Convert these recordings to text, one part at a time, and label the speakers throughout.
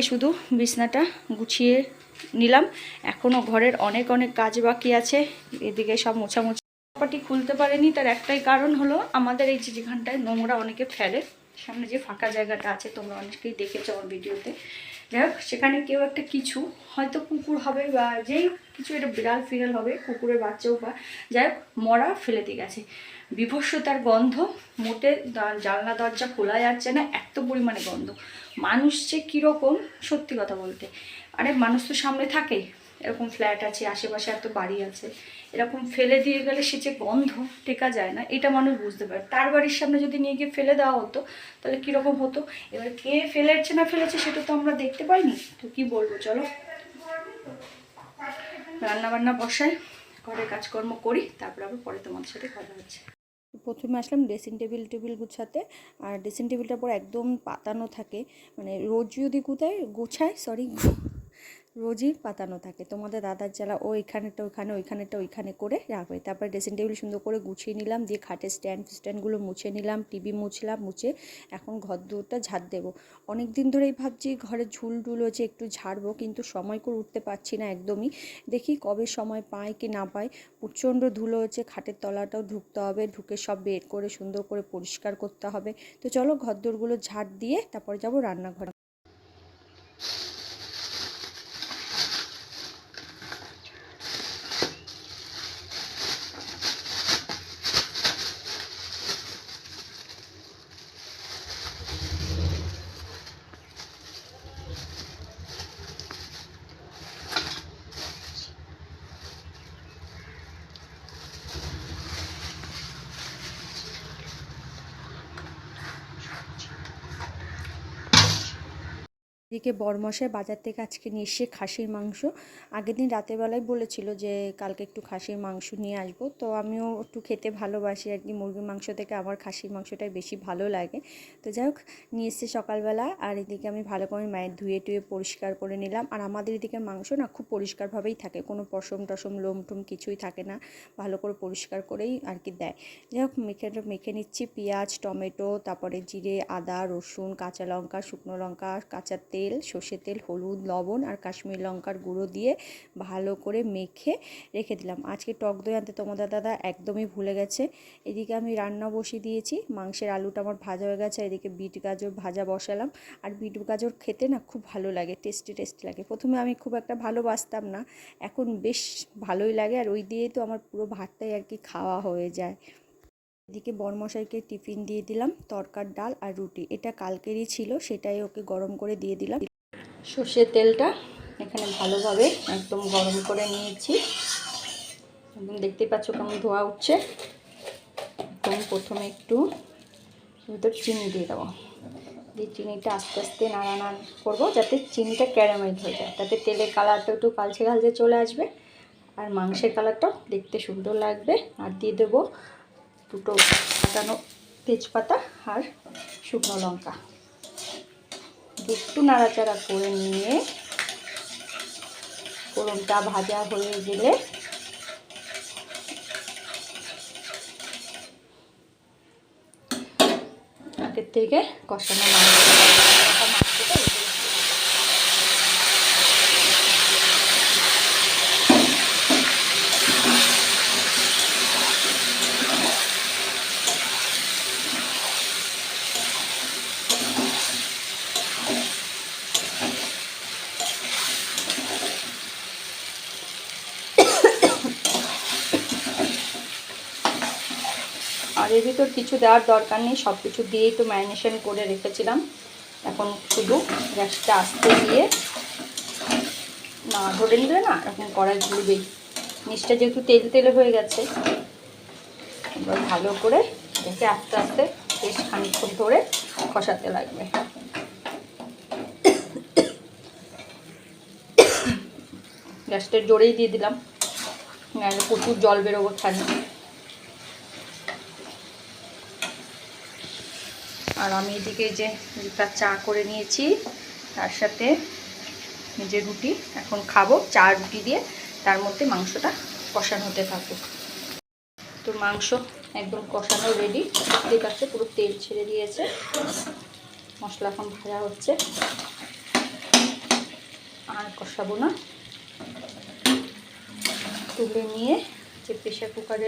Speaker 1: শুধু বিছনাটা গুছিয়ে নিলাম, এখনও ঘরের অনেক কাজ বাকি আছে। এদিকে সব মোছামুছি পাটি খুলতে পারেনি, তার একটাই কারণ হলো আমাদের এই যেখানটায় নোংরা অনেকে ফেলে, সামনে যে ফাঁকা জায়গাটা আছে তোমরা অনেকেই দেখেছো আমার ভিডিওতে। যাই হোক, সেখানে কেউ একটা কিছু হয়তো কুকুর হবে বা যেই কিছু, এটা বিড়াল ফিরাল হবে, কুকুরের বাচ্চাও বা যাই হোক, মরা ফেলে দিয়ে গেছে। বিভৎসতার গন্ধ, মোটে জানলা দরজা খোলা যাচ্ছে না, এত পরিমাণে গন্ধ। মানুষ যে কীরকম, সত্যি কথা বলতে, আরে মানুষ তো সামনে থাকে, এরকম ফ্ল্যাট আছে, আশেপাশে এত বাড়ি আছে, এরকম ফেলে দিয়ে গেলে সে যে গন্ধ টেকা যায় না, এটা মানুষ বুঝতে পারে। তার বাড়ির সামনে যদি নিয়ে গিয়ে ফেলে দেওয়া হতো তাহলে কীরকম হতো। এবার কে ফেলেছে না ফেলেছে সেটা তো আমরা দেখতে পাইনি, তো কি বলবো। চলো রান্নাবান্না বসাই, ঘরে কাজকর্ম করি, তারপর আবার পরে তোমাদের সাথে কথা হচ্ছে। প্রথমে আসলাম ড্রেসিং টেবিল গুছাতে। আর ড্রেসিং টেবিলটার পর একদম পাতানো থাকে, মানে রোজ যদি গুছায় রোজই পাতানো থাকে। তোমাদের দাদার জ্বালা, ও এখানেটা ওইখানে, ওইখানেটা ওইখানে করে রাখবে। তারপরে ড্রেসিং টেবিল সুন্দর করে গুছিয়ে নিলাম, দিয়ে খাটের স্ট্যান্ডগুলো মুছে নিলাম, টিভি মুছলাম, মুছে এখন ঘর দুয়ারটা ঝাড় দেবো। অনেক দিন ধরেই ভাবছি ঘরে ঝুল হচ্ছে একটু ঝাড়বো, কিন্তু সময় করে উঠতে পারছি না একদমই। দেখি কবে সময় পাই কি না পাই। প্রচণ্ড ধুলো হচ্ছে, খাটের তলাটাও ঢুকতে হবে, ঢুকে সব বের করে সুন্দর করে পরিষ্কার করতে হবে। তো চলো ঘর দোরগুলো ঝাড় দিয়ে তারপরে যাবো রান্নাঘরে। এদিকে বরমশাই বাজার থেকে আজকে নিয়ে এসে খাসির মাংস। আগের দিন রাতের বেলায় বলেছিল যে কালকে একটু খাসির মাংস নিয়ে আসবো, তো আমিও একটু খেতে ভালোবাসি আর কি, মুরগির মাংস থেকে আমার খাসির মাংসটাই বেশি ভালো লাগে। তো যাই হোক, নিয়ে এসছে সকালবেলা। আর এদিকে আমি ভালো করে মায়ের ধুয়ে টুয়ে পরিষ্কার করে নিলাম। আর আমাদের এদিকে মাংস না খুব পরিষ্কারভাবেই থাকে, কোনো পশম টসম লোম টুম কিছুই থাকে না, ভালো করে পরিষ্কার করেই আর কি দেয়। যাই হোক, মেখে নিচ্ছি পেঁয়াজ, টমেটো, তারপরে জিরে, আদা, রসুন, কাঁচা লঙ্কা, শুকনো লঙ্কা, কাঁচা তেল, সর্ষের তেল, হলুদ, লবণ আর কাশ্মীরি লঙ্কার গুঁড়ো দিয়ে ভালো করে মেখে রেখে দিলাম। আজকে টক দই আনতে তোমাদের দাদা একদমই ভুলে গেছে। এদিকে আমি রান্না বসিয়ে দিয়েছি, মাংসের আলুটা আমার ভাজা হয়ে গেছে। এদিকে বিট গাজর ভাজা বসালাম। আর বিট গাজর খেতে না খুব ভালো লাগে, টেস্টি লাগে। প্রথমে আমি খুব একটা ভালোবাসতাম না, এখন বেশ ভালোই লাগে। আর ওই দিয়েই তো আমার পুরো ভাতটাই আর কি খাওয়া হয়ে যায়। এদিকে বরমশাইকে টিফিন দিয়ে দিলাম, তরকার ডাল আর রুটি। এটা কালকেরই ছিল, সেটাই ওকে গরম করে দিয়ে দিলাম। সর্ষের তেলটা এখানে ভালোভাবে একদম গরম করে নিয়েছি, একদম দেখতে পাচ্ছ কেমন ধোয়া উঠছে। একদম প্রথমে একটু ভিতর চিনি দিয়ে দেবো, দিয়ে চিনিটা আস্তে আস্তে নাড়ানাড় করবো যাতে চিনিটা ক্যারামেল হয়ে যায়, তাতে তেলের কালারটা একটু কালচে চলে আসবে আর মাংসের কালারটাও দেখতে সুন্দর লাগবে। আর দিয়ে দেবো দুটো ফাটানো তেজপাতা আর শুকনো লঙ্কা, একটু নাড়াচাড়া করে নিয়ে ফোড়নটা ভাজা হয়ে গেলে আগের থেকে কষানো মাংসটা আর এর ভিতর কিছু দেওয়ার দরকার নেই, সব কিছু দিয়েই তো ম্যারিনেশন করে রেখেছিলাম। এখন শুধু গ্যাসটা আস্তে দিয়ে না ধরে নিলে না এরকম কড়াই ঘুরবেই, নিচটা যেহেতু তেলে হয়ে গেছে। এবার ভালো করে এটাকে আস্তে আস্তে বেশ খানিকক্ষণ ধরে কষাতে লাগবে। গ্যাসটা জোরেই দিয়ে দিলাম, নাহলে প্রচুর জল বেরোবো খানি। আর আমি এদিকে যে 2 কাপ চা করে নিয়েছি, তার সাথে যে রুটি এখন খাবো, চা রুটি দিয়ে তার মধ্যে মাংসটা কষানো হতে থাকুক। তো মাংস একদম কষানো রেডি, ঠিক আছে, পুরো তেল ছেড়ে দিয়েছে, মশলা এখন ভাজা হচ্ছে। কষাবো না, তুলে নিয়ে যে প্রেশার কুকারে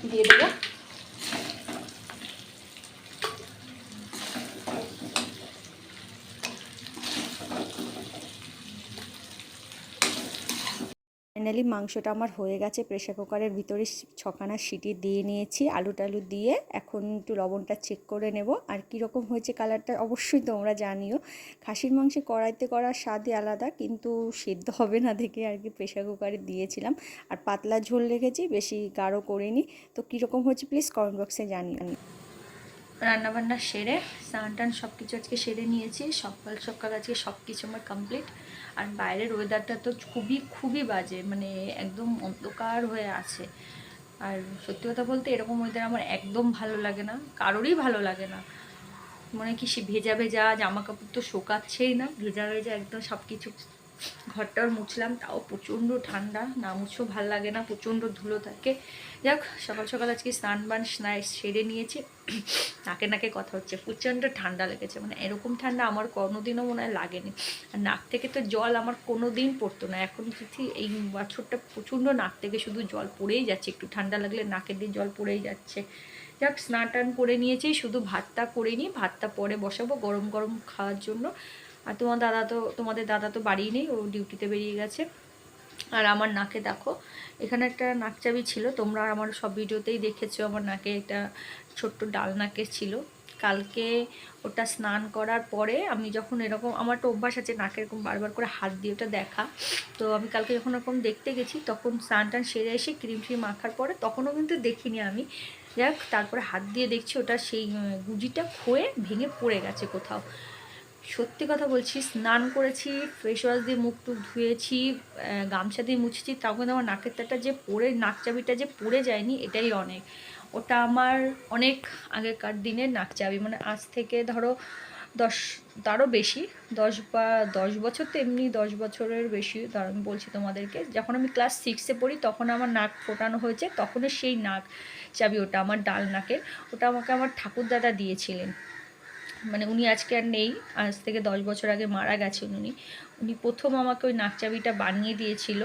Speaker 1: দিয়ে দেবো। ফাইনালি মাংসটা আমার হয়ে গেছে, প্রেশার কুকারের ভিতরে 6খানা সিটি দিয়ে নিয়েছি, আলু টালু দিয়ে। এখন একটু লবণটা চেক করে নেব। আর কীরকম হয়েছে কালারটা অবশ্যই তোমরা জানিও। খাসির মাংস কড়াইতে করার স্বাদই আলাদা, কিন্তু সিদ্ধ হবে না দেখে আর কি প্রেশার কুকারে দিয়েছিলাম। আর পাতলা ঝোল রেখেছি, বেশি গাঢ় করিনি। তো কীরকম হয়েছে প্লিজ কমেন্ট বক্সে জানিও। রান্নাবান্না সেরে স্নান টান সব কিছু আজকে সেরে নিয়েছি। সকাল সকাল আজকে সব কিছু আমার কমপ্লিট। আর বাইরের ওয়েদারটা তো খুবই খুবই বাজে, মানে একদম অন্ধকার হয়ে আছে। আর সত্যি কথা বলতে এরকম ওয়েদার আমার একদম ভালো লাগে না, কারোরই ভালো লাগে না। মনে কি সে ভেজা ভেজা জামা কাপড় তো শোকাচ্ছেই না, ভেজা ভেজা একদম সব কিছু। ঘরটাও মুছলাম, তাও প্রচণ্ড ঠান্ডা, না মুছেও ভাল লাগে না, প্রচণ্ড ধুলো থাকে। যাক, সকাল সকাল আজকে স্নান সেরে নিয়েছি। নাকে নাকে কথা হচ্ছে, প্রচণ্ড ঠান্ডা লেগেছে, মানে এরকম ঠান্ডা আমার কোনোদিনও মনে হয় লাগেনি। আর নাক থেকে তো জল আমার কোনো দিন পড়তো না, এখন যদি এই বছরটা প্রচণ্ড নাক থেকে শুধু জল পড়েই যাচ্ছে, একটু ঠান্ডা লাগলে নাকের দিয়ে জল পড়েই যাচ্ছে। যাক, স্নান টান করে নিয়েছি, শুধু ভাতটা করে নিই, ভাতটা পরে বসাবো গরম গরম খাওয়ার জন্য। আর তোমাদের দাদা তো বাড়ি নেই, ও ডিউটিতে বেরিয়ে গেছে। আর আমার নাকে দেখো, এখানে একটা নাকচাবি ছিল, তোমরা আমার সব ভিডিওতেই দেখেছো আমার নাকে একটা ছোট্ট ডাল নাকের ছিল। কালকে ওটা স্নান করার পরে আমি যখন এরকম, আমার তো অভ্যাস আছে নাকে এরকম বারবার করে হাত দিয়ে ওটা দেখা। তো আমি কালকে যখন এরকম দেখতে গেছি, তখন স্নান টান সেরে এসে ক্রিম ট্রিম মাখার পরে তখনও কিন্তু দেখিনি আমি। যাক, তারপরে হাত দিয়ে দেখছি ওটা সেই গুজিটা ক্ষয়ে ভেঙে পড়ে গেছে কোথাও। সত্যি কথা বলছি, স্নান করেছি, ফেস ওয়াশ দিয়ে মুখ টুক ধুয়েছি, গামছা দিয়ে মুছেছি, তাও কিন্তু আমার নাকের তারটা যে পড়ে, নাকচাবিটা যে পড়ে যায়নি, এটাই অনেক। ওটা আমার অনেক আগেকার দিনের নাকচাবি, মানে আজ থেকে ধরো 10, তারও বেশি, 10 বছর তো এমনি 10 বছরের বেশি। ধর আমি বলছি তোমাদেরকে, যখন আমি ক্লাস 6-এ পড়ি তখন আমার নাক ফোটানো হয়েছে, তখনও সেই নাক চাবি, ওটা আমার ডাল নাকের। ওটা আমাকে আমার ঠাকুরদাদা দিয়েছিলেন, মানে উনি আজকে আর নেই, আজ থেকে 10 বছর আগে মারা গেছেন উনি প্রথম আমাকে ওই নাকচাবিটা বানিয়ে দিয়েছিল।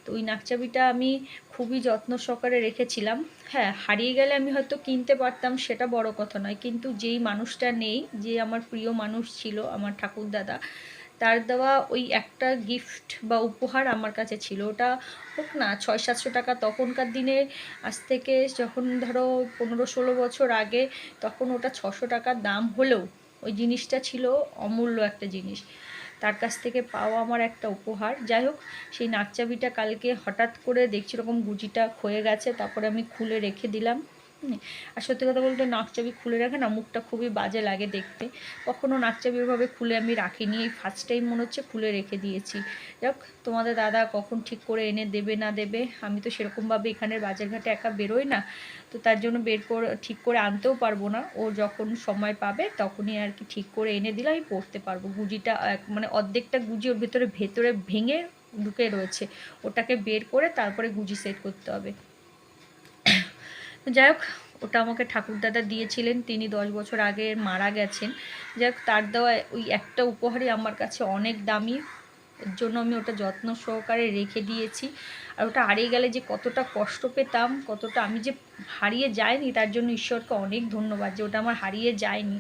Speaker 1: তো ওই নাকচাবিটা আমি খুবই যত্ন সহকারে রেখেছিলাম। হ্যাঁ, হারিয়ে গেলে আমি হয়তো কিনতে পারতাম, সেটা বড় কথা নয়, কিন্তু যেই মানুষটা নেই, যে আমার প্রিয় মানুষ ছিল আমার ঠাকুরদাদা, তার দেওয়া ওই একটা গিফট বা উপহার আমার কাছে ছিল। ওটা হোক না 600-700 টাকা তখনকার দিনে, আজ থেকে যখন ধরো 15-16 বছর আগে, তখন ওটা 600 টাকার দাম হলেও ওই জিনিসটা ছিল অমূল্য একটা জিনিস। তার কাছ থেকে পাওয়া আমার একটা উপহার। যাই হোক, সেই নাকচাবিটা কালকে হঠাৎ করে দেখছি এরকম গুজিটা ক্ষয়ে গেছে, তারপরে আমি খুলে রেখে দিলাম। আর সত্যি কথা বলতে নাকচাবি খুলে রাখে না, মুখটা খুবই বাজে লাগে দেখতে। কখনও নাকচাবি ওইভাবে খুলে আমি রাখিনি, এই ফার্স্ট টাইম মনে হচ্ছে খুলে রেখে দিয়েছি। যাক, তোমাদের দাদা কখন ঠিক করে এনে দেবে না দেবে, আমি তো সেরকমভাবে এখানের বাজারঘাটে একা বেরোই না, তো তার জন্য ঠিক করে আনতেও পারবো না। ও যখন সময় পাবে তখনই আর কি ঠিক করে এনে দিলে আমি পড়তে পারবো। গুজিটা মানে অর্ধেকটা গুজি ওর ভেতরে ভেঙে ঢুকে রয়েছে, ওটাকে বের করে তারপরে গুজি সেট করতে হবে। যাই হোক, ওটা আমাকে ঠাকুরদাদা দিয়েছিলেন, তিনি 10 বছর আগে মারা গেছেন। যাই হোক, তার দেওয়া ওই একটা উপহারই আমার কাছে অনেক দামি, এর জন্য আমি ওটা যত্ন সহকারে রেখে দিয়েছি। আর ওটা হারিয়ে গেলে যে কতটা কষ্ট পেতাম, কতটা, আমি যে হারিয়ে যায়নি তার জন্য ঈশ্বরকে অনেক ধন্যবাদ যে ওটা আমার হারিয়ে যায়নি।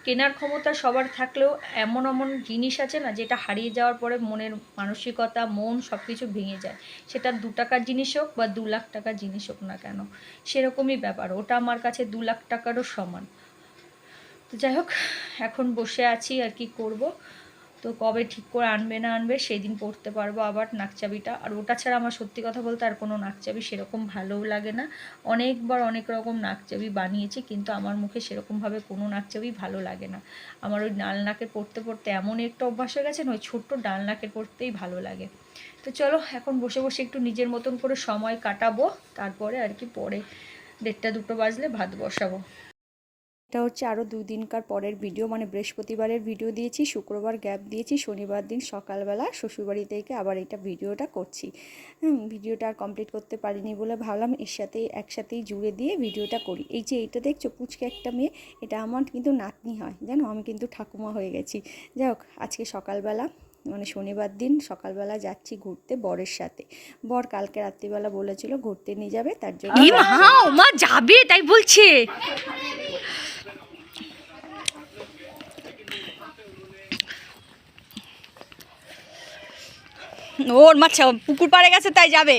Speaker 1: কেনার ক্ষমতা সবার থাকলেও এমন এমন জিনিস আছে না, যেটা হারিয়ে যাওয়ার পরে মনের মানসিকতা, মন সব কিছু ভেঙে যায়। সেটা 2 টাকার জিনিস হোক বা 2 লাখ টাকার জিনিস হোক না কেন, সেরকমই ব্যাপার। ওটা আমার কাছে 2 লাখ টাকারও সমান। তো যাই হোক, এখন বসে আছি, আর কি করব। তো কবে ঠিক করে আনবে না আনবে সেই দিন পড়তে পারবো আবার নাকচাবিটা। আর ওটা ছাড়া আমার সত্যি কথা বলতে আর কোনো নাকচাবি সেরকম ভালোও লাগে না। অনেকবার অনেক রকম নাকচাবি বানিয়েছি, কিন্তু আমার মুখে সেরকমভাবে কোনো নাকচাবি ভালো লাগে না। আমার ওই ডাল নাকের পড়তে পড়তে এমন একটা অভ্যাস হয়ে গেছে না, ওই ছোট্ট ডাল নাকের পড়তেই ভালো লাগে। তো চলো, এখন বসে বসে একটু নিজের মতন করে সময় কাটাবো, তারপরে আর কি পরে 1টা-2টো বাজলে ভাত বসাবো। এটা হচ্ছে আরও 2 দিনকার পরের ভিডিও, মানে বৃহস্পতিবারের ভিডিও দিয়েছি, শুক্রবার গ্যাপ দিয়েছি, শনিবার দিন সকালবেলা শ্বশুরবাড়ি থেকে আবার এটা ভিডিওটা করছি। ভিডিওটা আর কমপ্লিট করতে পারিনি বলে ভাবলাম এর সাথে একসাথেই জুড়ে দিয়ে ভিডিওটা করি। এই যে এইটা দেখছো পুচকে একটা মেয়ে, এটা আমার কিন্তু নাতনি হয়, জানো, আমি কিন্তু ঠাকুমা হয়ে গেছি। যাই হোক, আজকে সকালবেলা মানে শনিবার দিন সকালবেলা যাচ্ছি ঘুরতে বরের সাথে। বর কালকে রাত্রিবেলা বলেছিল ঘুরতে নিয়ে যাবে, তার জন্য
Speaker 2: মা যাবে তাই বলছে। ওর মা পুকুর পাড়ে গেছে তাই যাবে।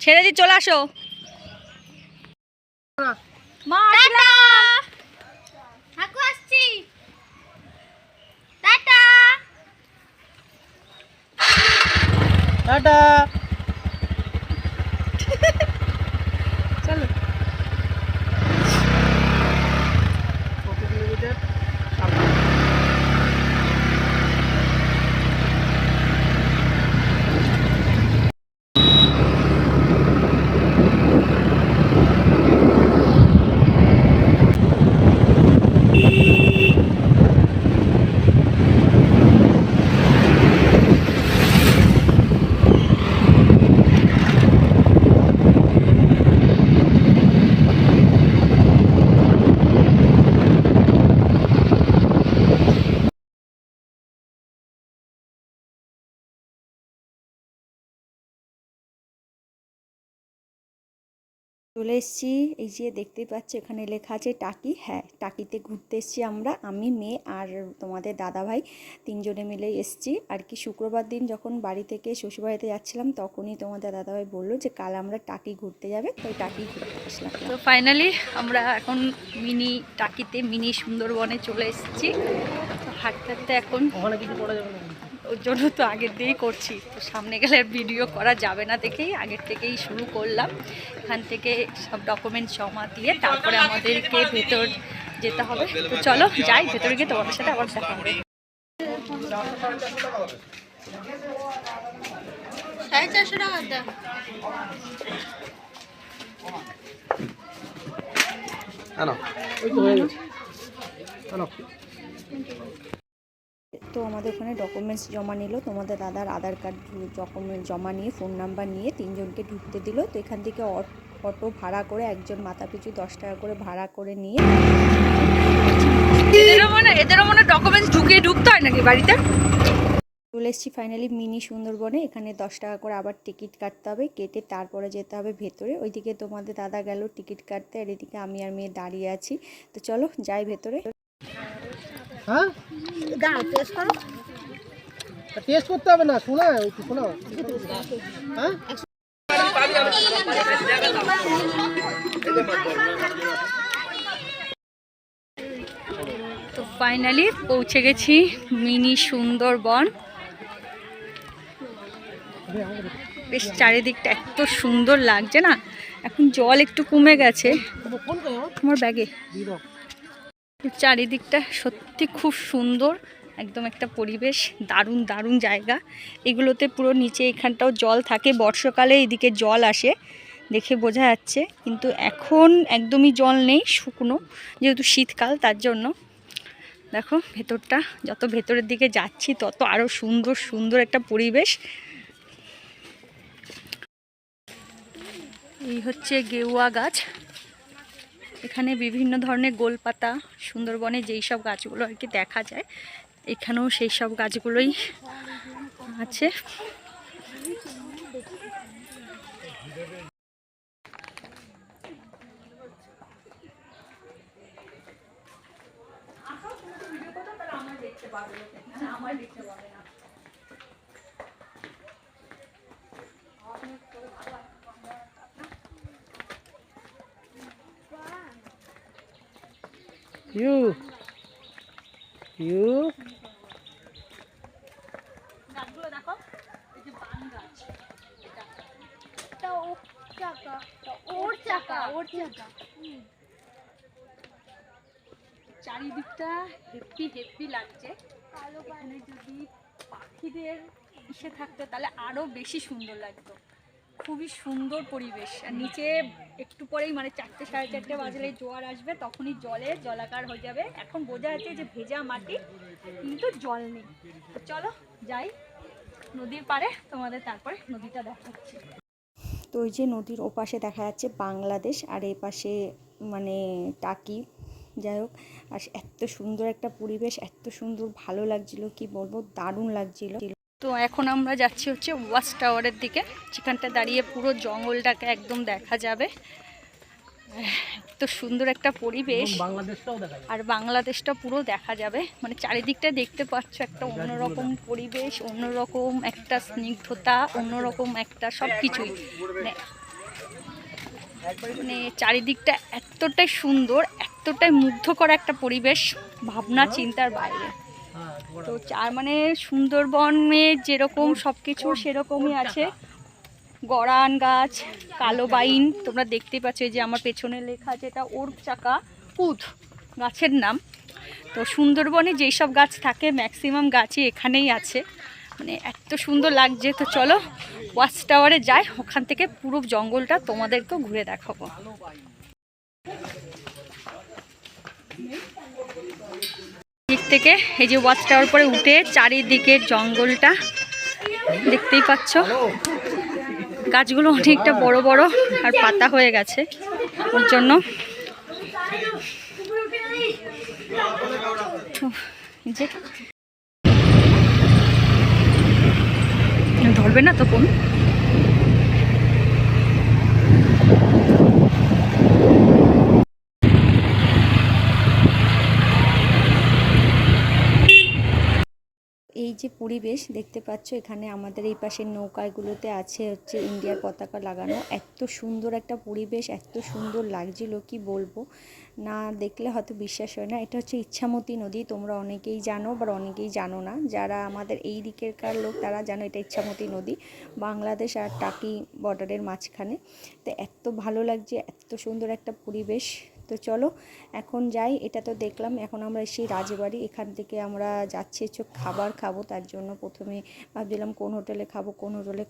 Speaker 2: ছেড়ে দি, চলে আসো। মা আসছি, টাটা।
Speaker 3: টাটা।
Speaker 2: চলো।
Speaker 3: কত কিলোমিটার?
Speaker 1: চলে এসেছি। এই যে দেখতেই পাচ্ছ এখানে লেখা আছে টাকি। হ্যাঁ, টাকিতে ঘুরতে এসেছি আমরা, আমি, মেয়ে আর তোমাদের দাদাভাই, তিনজনে মিলে এসেছি আর কি। শুক্রবার দিন যখন বাড়ি থেকে শ্বশুরবাড়িতে যাচ্ছিলাম তখনই তোমাদের দাদাভাই বললো যে কাল আমরা টাকি ঘুরতে যাবে, তাই টাকি ঘুরতে আসলাম।
Speaker 2: তো ফাইনালি আমরা এখন মিনি টাকিতে, মিনি সুন্দরবনে চলে এসেছি। তো হাঁটতে হাঁটতে এখন
Speaker 3: ওখানে কিছু করা যাবে না।
Speaker 2: ওর জন্য তো আগের দিয়েই করছি, তো সামনে গেলে ভিডিও করা যাবে না দেখেই আগের থেকেই শুরু করলাম। এখান থেকে সব ডকুমেন্টস জমা দিয়ে তারপরে আমাদেরকে ভেতর যেতে হবে। তো চলো যাই, ভেতরে গিয়ে তোমাদের সাথে আবার দেখা হবে। 450 টাকা।
Speaker 3: ওই তো হয়ে গেছে।
Speaker 1: তো আমাদের ওখানে ডকুমেন্টস জমা নিল, তোমাদের দাদার আধার কার্ড ডকুমেন্ট জমা নিয়ে ফোন নাম্বার নিয়ে তিনজনকে ঢুকতে দিল। তো এখান থেকে অটো ভাড়া করে একজন মাথা পিছু 10 টাকা করে ভাড়া করে নিয়ে
Speaker 2: এদেরও মনে ডকুমেন্টস ঢুকতে হয় নাকি বাড়িতে।
Speaker 1: চলে এসেছি ফাইনালি মিনি সুন্দরবনে। এখানে 10 টাকা করে আবার টিকিট কাটতে হবে, কেটে তারপরে যেতে হবে ভেতরে। ওইদিকে তোমাদের দাদা গেল টিকিট কাটতে, আর এদিকে আমি আর মেয়ে দাঁড়িয়ে আছি। তো চলো যাই ভেতরে।
Speaker 3: হ্যাঁ, টেস্ট করতে হবে না, শোনাও একটু, শোনাও। হ্যাঁ,
Speaker 2: তো ফাইনালি পৌঁছে গেছি মিনি সুন্দরবন। বেশ চারিদিকটা এত সুন্দর লাগছে না। এখন জল একটু কমে গেছে আমার ব্যাগে। চারিদিকটা সত্যি খুব সুন্দর, একদম একটা পরিবেশ, দারুণ দারুণ জায়গা। এগুলোতে পুরো নিচে এখানটাও জল থাকে, বর্ষাকালে এদিকে জল আসে দেখে বোঝা যাচ্ছে, কিন্তু এখন একদমই জল নেই, শুকনো, যেহেতু শীতকাল তার জন্য। দেখো ভেতরটা, যত ভেতরের দিকে যাচ্ছি তত আরও সুন্দর সুন্দর একটা পরিবেশ। এই হচ্ছে গেরুয়া গাছ। এখানে বিভিন্ন ধরনের গোলপাতা, সুন্দরবনে যেই সব গাছগুলো আর কি দেখা যায়, এখানেও সেই সব গাছগুলোই আছে। গাছগুলো দেখো, এই যে বান গাছ, চারিদিকটা হেপি হেপি লাগছে। এখানে যদি পাখিদের ইসে থাকতো তাহলে আরো বেশি সুন্দর লাগতো। খুবই সুন্দর পরিবেশ। আর নিচে একটু পরেই মানে 4টে সাড়ে 4টে বাজলে জোয়ার আসবে, তখনই জলাকার হয়ে যাবে। এখন বোঝা যাচ্ছে যে ভেজা মাটি, কিন্তু জল নেই। তো চলো যাই নদীর পাড়ে, তোমাদের তারপরে নদীটা দেখাচ্ছি।
Speaker 1: তো ওই যে নদীর ওপাশে দেখা যাচ্ছে বাংলাদেশ, আর এই পাশে মানে টাকি। যাই হোক, আর এত সুন্দর একটা পরিবেশ, এত সুন্দর ভালো লাগছিল কি বলবো, দারুণ লাগছিল।
Speaker 2: তো এখন আমরা যাচ্ছি হচ্ছে ওয়াচ টাওয়ারের দিকে, যেখানটা দাঁড়িয়ে পুরো জঙ্গলটাকে একদম দেখা যাবে। এত সুন্দর একটা পরিবেশ, আর বাংলাদেশটা পুরো দেখা যাবে, মানে চারিদিকটা দেখতে পাচ্ছ একটা অন্যরকম পরিবেশ, অন্যরকম একটা স্নিগ্ধতা, অন্যরকম একটা সব কিছুই, মানে চারিদিকটা এতটাই সুন্দর, এতটাই মুগ্ধকর একটা পরিবেশ, ভাবনা চিন্তার বাইরে। তো মানে সুন্দরবনে যেরকম সব কিছু সেরকমই আছে, গরান গাছ, কালো বাইন, তোমরা দেখতেই পাচ্ছ যে আমার পেছনে লেখা যেটা ওর চাকা কুদ গাছের নাম। তো সুন্দরবনে যেই সব গাছ থাকে ম্যাক্সিমাম গাছই এখানেই আছে, মানে এত সুন্দর লাগছে। তো চলো ওয়াচ টাওয়ারে যাই, ওখান থেকে পুরো জঙ্গলটা তোমাদেরকেও ঘুরে দেখাবো। দিক থেকে এই যে ওয়াচ টাওয়ার পরে উঠে চারিদিকে জঙ্গলটা দেখতেই পাচ্ছ, গাছগুলো অনেকটা বড় বড় আর পাতা হয়ে গেছে, ওর জন্য যে ধরবে না তখন।
Speaker 1: এই যে পরিবেশ দেখতে পাচ্ছ, এখানে আমাদের এই পাশের নৌকাগুলোতে আছে হচ্ছে ইন্ডিয়ার পতাকা লাগানো। এত সুন্দর একটা পরিবেশ, এত সুন্দর লাগছিল কি বলবো, না দেখলে হয়তো বিশ্বাস হয় না। এটা হচ্ছে ইচ্ছামতি নদী, তোমরা অনেকেই জানো বা অনেকেই জানো না। যারা আমাদের এই দিকেরকার লোক তারা জানো এটা ইচ্ছামতি নদী, বাংলাদেশ আর টাকি বর্ডারের মাঝখানে। তো এত ভালো লাগছে, এত সুন্দর একটা পরিবেশ। তো চলো এখন যাই, এটা তো দেখলাম, এখন আমরা এসেছি রাজবাড়ি, এখান থেকে আমরা যাচ্ছি হচ্ছে খাবার খাবো। তার জন্য প্রথমে ভাবছিলাম কোন হোটেলে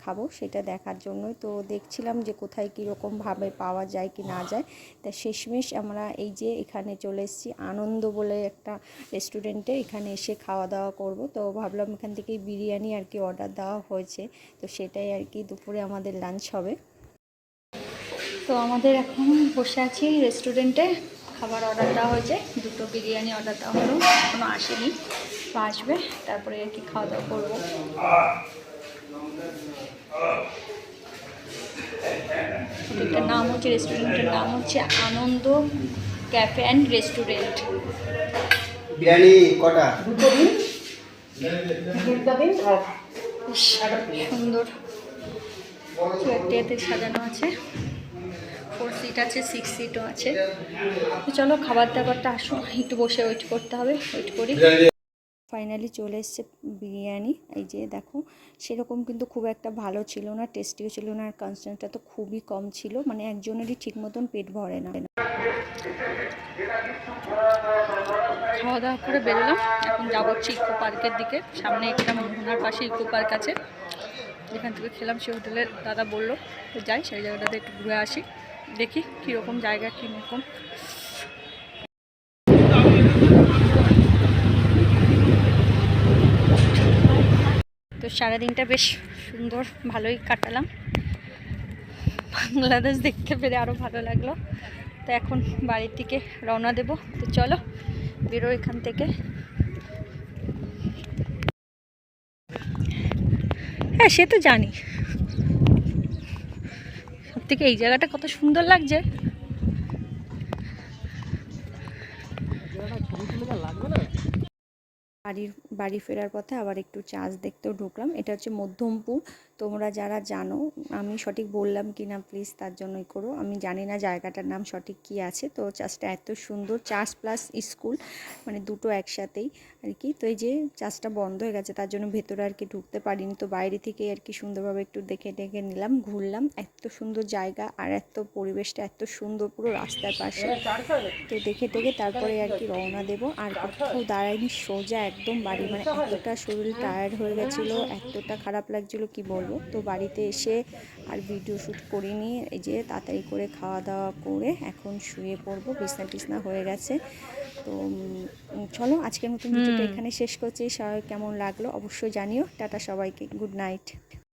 Speaker 1: খাবো সেটা দেখার জন্যই। তো দেখছিলাম যে কোথায় কীরকমভাবে পাওয়া যায় কি না যায়। তা শেষমেশ আমরা এই যে এখানে চলে এসেছি আনন্দ বলে একটা রেস্টুরেন্টে, এখানে এসে খাওয়া দাওয়া করব। তো ভাবলাম এখান থেকেই বিরিয়ানি আর কি অর্ডার দেওয়া হয়েছে, তো সেটাই আর কি দুপুরে আমাদের লাঞ্চ হবে।
Speaker 2: তো আমাদের এখন বসে আছি রেস্টুরেন্টে, খাবার অর্ডার দেওয়া হয়েছে, 2টো বিরিয়ানি অর্ডার দেওয়া হলো, এখনও আসেনি, তো আসবে তারপরে আর কি খাওয়া দাওয়া করবো। এটার নাম হচ্ছে, রেস্টুরেন্টের নাম হচ্ছে আনন্দ ক্যাফে অ্যান্ড রেস্টুরেন্ট।
Speaker 3: বিরিয়ানি কটা?
Speaker 2: সুন্দর চেয়ারটিতে সাজানো আছে, 4 সিট আছে, 6 সিটও আছে। তো চলো খাবার দাবারটা আসুন, একটু বসে ওয়েট করতে হবে, ওয়েট করি।
Speaker 1: ফাইনালি চলে এসছে বিরিয়ানি, এই যে দেখো, সেরকম কিন্তু খুব একটা ভালো ছিল না, টেস্টিও ছিল না, আর কনসেন্টটা তো খুবই কম ছিল, মানে একজনেরই ঠিক মতন পেট ভরে না।
Speaker 2: খাওয়া দাওয়া করে বেরোলাম, এখন যাবো হচ্ছে ইকো পার্কের দিকে, সামনে একটা মোহনার পাশে ইকো পার্ক আছে, যেখান থেকে খেলাম সেই হোটেলের দাদা বললো তো যাই সেই জায়গাটাতে একটু ঘুরে আসি, দেখি কীরকম জায়গা, কীরকম। তো সারাদিনটা বেশ সুন্দর ভালোই কাটালাম, বাংলাদেশ দেখতে পেরে আরও ভালো লাগলো। তো এখন বাড়ির দিকে রওনা দেব, তো চলো বেরো এখান থেকে। হ্যাঁ সে তো জানি, সব থেকে এই জায়গাটা কত সুন্দর লাগছে।
Speaker 1: বাড়ি ফেরার পথে আবার একটু চার্চ দেখতেও ঢুকলাম। এটা হচ্ছে মধ্যমপুর, তোমরা যারা জানো, আমি সঠিক বললাম কি না প্লিজ তার জন্যই করো, আমি জানি না জায়গাটার নাম সঠিক কি আছে। তো চার্চটা এত সুন্দর, চার্চ প্লাস স্কুল মানে দুটো একসাথেই আর কি। তো এই যে চার্চটা বন্ধ হয়ে গেছে, তার জন্য ভেতরে আর কি ঢুকতে পারিনি, তো বাইরে থেকে আর কি সুন্দরভাবে একটু দেখে নিলাম, ঘুরলাম। এত সুন্দর জায়গা আর এত পরিবেশটা এত সুন্দর পুরো রাস্তার পাশে। তো দেখে তারপরে আর কি রওনা দেবো, আর কোথাও দাঁড়ায়নি, সোজা একদম বাড়ি। মানে এতটা শরীর টায়ার্ড হয়ে গেছিলো, এতটা খারাপ লাগছিলো কি বলবো। তো বাড়িতে এসে আর ভিডিও শ্যুট করিনি, এই যে তাড়াতাড়ি করে খাওয়া দাওয়া করে এখন শুয়ে পড়বো, বিছনা হয়ে গেছে। তো চলো আজকের মতন ভিডিওটা এখানে শেষ করছি। সবাই কেমন লাগলো অবশ্যই জানিও। টাটা সবাইকে, গুড নাইট।